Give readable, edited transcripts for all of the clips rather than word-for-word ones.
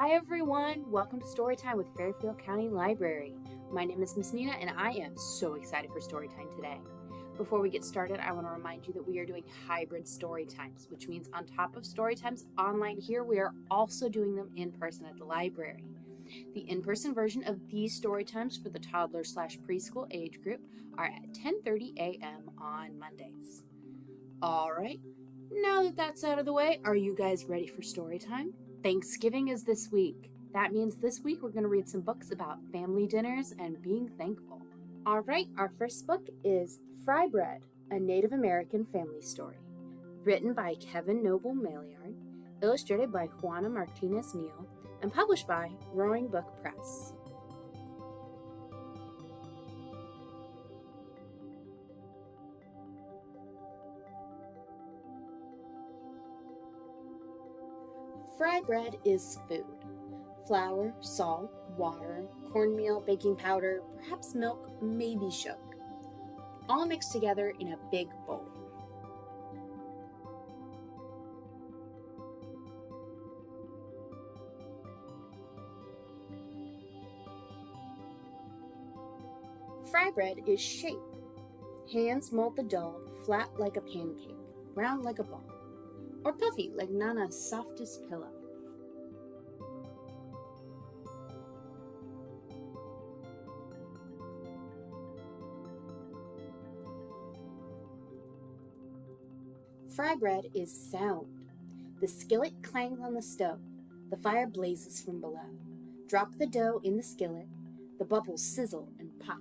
Hi everyone, welcome to Storytime with Fairfield County Library. My name is Miss Nina and I am so excited for Storytime today. Before we get started, I want to remind you that we are doing hybrid Storytimes, which means on top of Storytimes online here, we are also doing them in person at the library. The in-person version of these Storytimes for the toddler/preschool age group are at 10:30 a.m. on Mondays. All right, now that that's out of the way, are you guys ready for Storytime? Thanksgiving is this week. That means this week we're going to read some books about family dinners and being thankful. All right, our first book is Fry Bread, a Native American family story, written by Kevin Noble Maillard, illustrated by Juana Martinez-Neal, and published by Roaring Book Press. Fry bread is food. Flour, salt, water, cornmeal, baking powder, perhaps milk, maybe sugar. All mixed together in a big bowl. Fry bread is shape. Hands mold the dough flat like a pancake, round like a ball, or puffy like Nana's softest pillow. Fry bread is sound. The skillet clangs on the stove. The fire blazes from below. Drop the dough in the skillet. The bubbles sizzle and pop.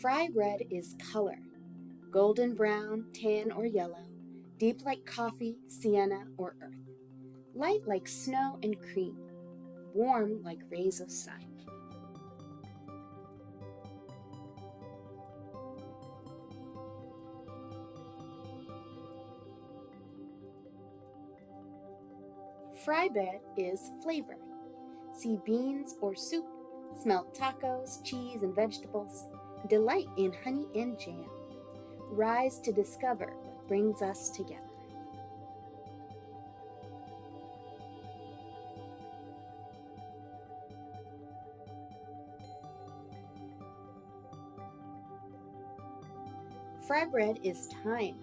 Fry bread is color. Golden brown, tan, or yellow. Deep like coffee, sienna, or earth. Light like snow and cream. Warm like rays of sun. Fry bread is flavor. See beans or soup, smell tacos, cheese, and vegetables. Delight in honey and jam. Rise to discover what brings us together. Fry bread is time.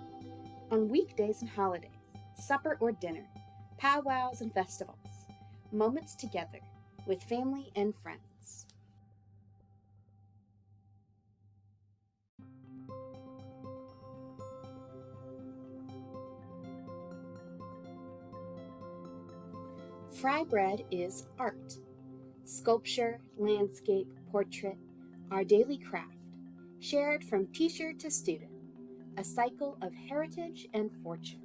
On weekdays and holidays, supper or dinner, powwows and festivals, moments together with family and friends. Fry bread is art. Sculpture, landscape, portrait, our daily craft, shared from teacher to student, a cycle of heritage and fortune.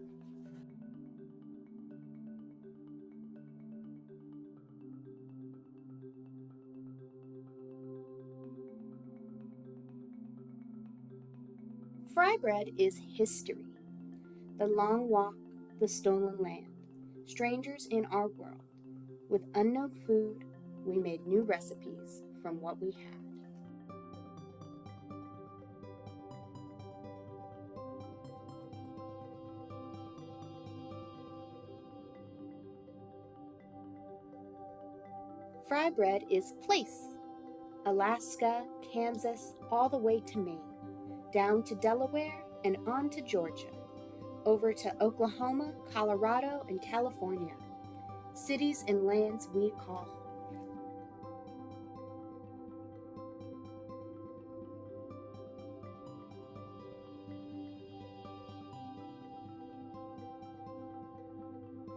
Fry bread is history. The long walk, the stolen land, strangers in our world. With unknown food, we made new recipes from what we had. Fry bread is place. Alaska, Kansas, all the way to Maine, down to Delaware and on to Georgia, over to Oklahoma, Colorado, and California, cities and lands we call home.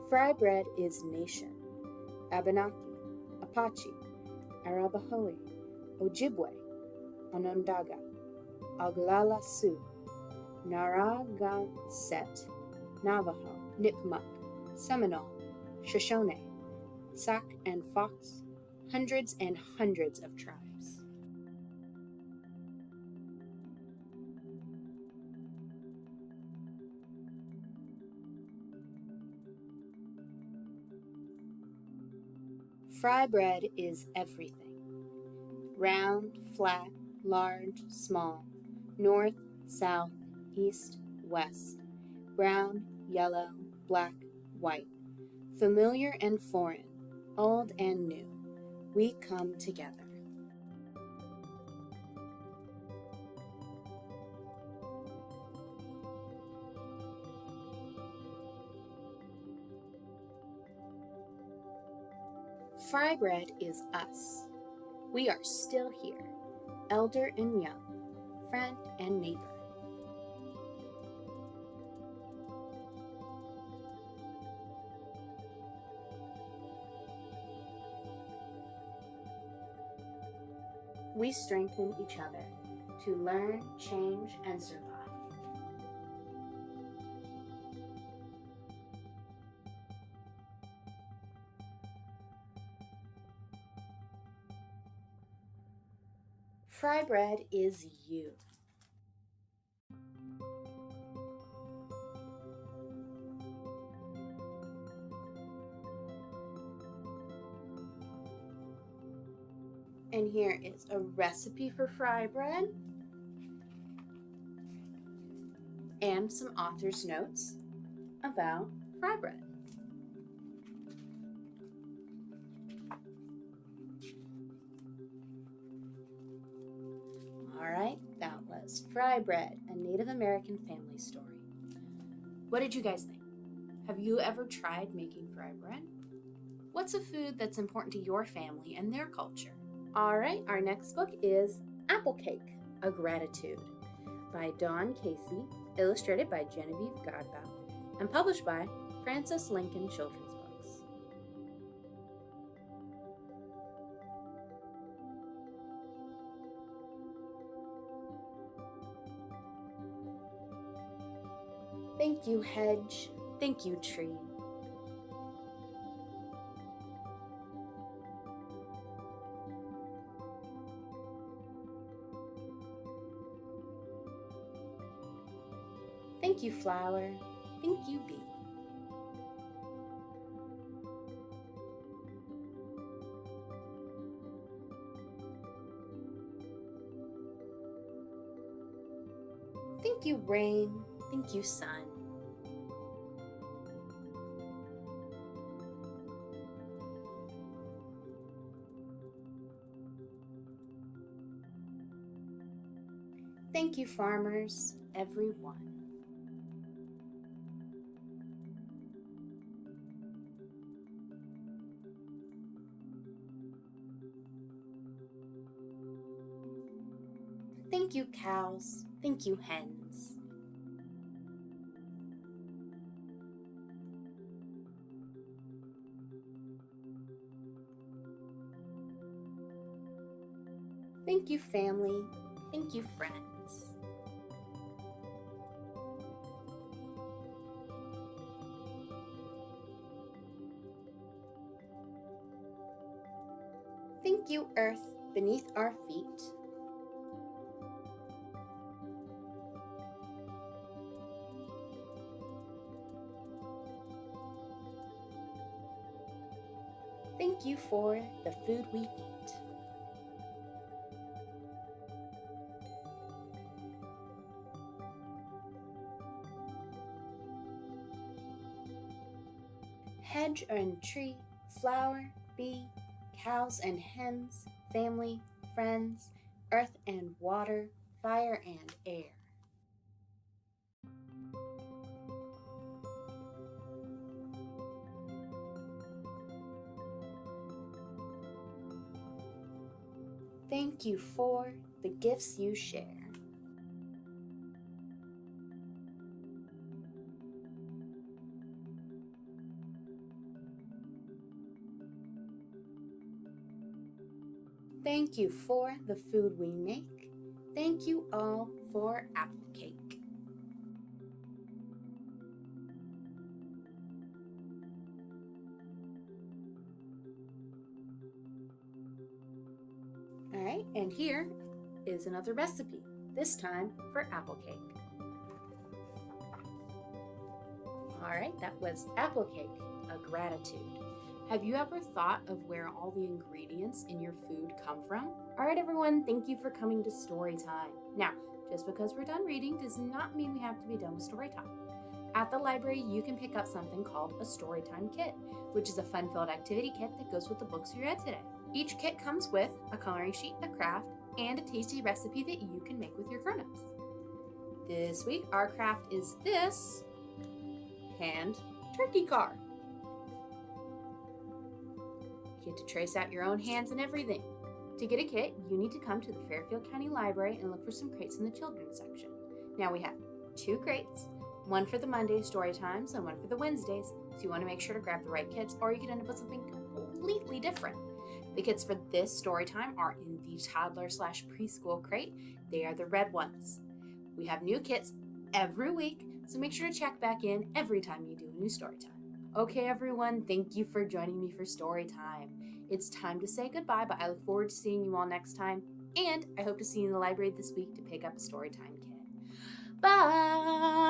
Fry bread is nation. Abenaki, Apache, Arapahoe, Ojibwe, Onondaga, Oglala Sioux, Narragansett, Navajo, Nipmuc, Seminole, Shoshone, Sac and Fox, hundreds and hundreds of tribes. Fry bread is everything. Round, flat, large, small, north, south, east, west, brown, yellow, black, white, familiar and foreign, old and new, we come together. Fry bread is us. We are still here, elder and young, friend and neighbor. We strengthen each other to learn, change, and survive. Fry bread is you. And here is a recipe for fry bread and some author's notes about fry bread. Alright, that was Fry Bread, a Native American family story. What did you guys think? Have you ever tried making fry bread? What's a food that's important to your family and their culture? Alright, our next book is Apple Cake, A Gratitude by Dawn Casey, illustrated by Genevieve Godbout, and published by Francis Lincoln Children's Books. Thank you, hedge. Thank you, tree. Thank you, flower. Thank you, bee. Thank you, rain. Thank you, sun. Thank you, farmers, everyone. Thank you, cows. Thank you, hens. Thank you, family. Thank you, friends. Thank you, earth beneath our feet. Thank you for the food we eat. Hedge and tree, flower, bee, cows and hens, family, friends, earth and water, fire and air. Thank you for the gifts you share. Thank you for the food we make. Thank you all for apple cake. Alright, and here is another recipe, this time for apple cake. Alright, that was Apple Cake, A Gratitude Have you ever thought of where all the ingredients in your food come from? All right, everyone, thank you for coming to Storytime. Now, just because we're done reading does not mean we have to be done with Storytime. At the library, you can pick up something called a Storytime kit, which is a fun-filled activity kit that goes with the books we read today. Each kit comes with a coloring sheet, a craft, and a tasty recipe that you can make with your grown-ups. This week, our craft is this hand turkey car. You get to trace out your own hands and everything. To get a kit, you need to come to the Fairfield County Library and look for some crates in the children's section. Now we have 2 crates, one for the Monday Storytimes and one for the Wednesdays, so you want to make sure to grab the right kits or you could end up with something completely different. The kits for this Storytime are in the Toddler/Preschool crate. They are the red ones. We have new kits every week, so make sure to check back in every time you do a new Storytime. Okay, everyone, thank you for joining me for Storytime. It's time to say goodbye, but I look forward to seeing you all next time, and I hope to see you in the library this week to pick up a Storytime kit. Bye!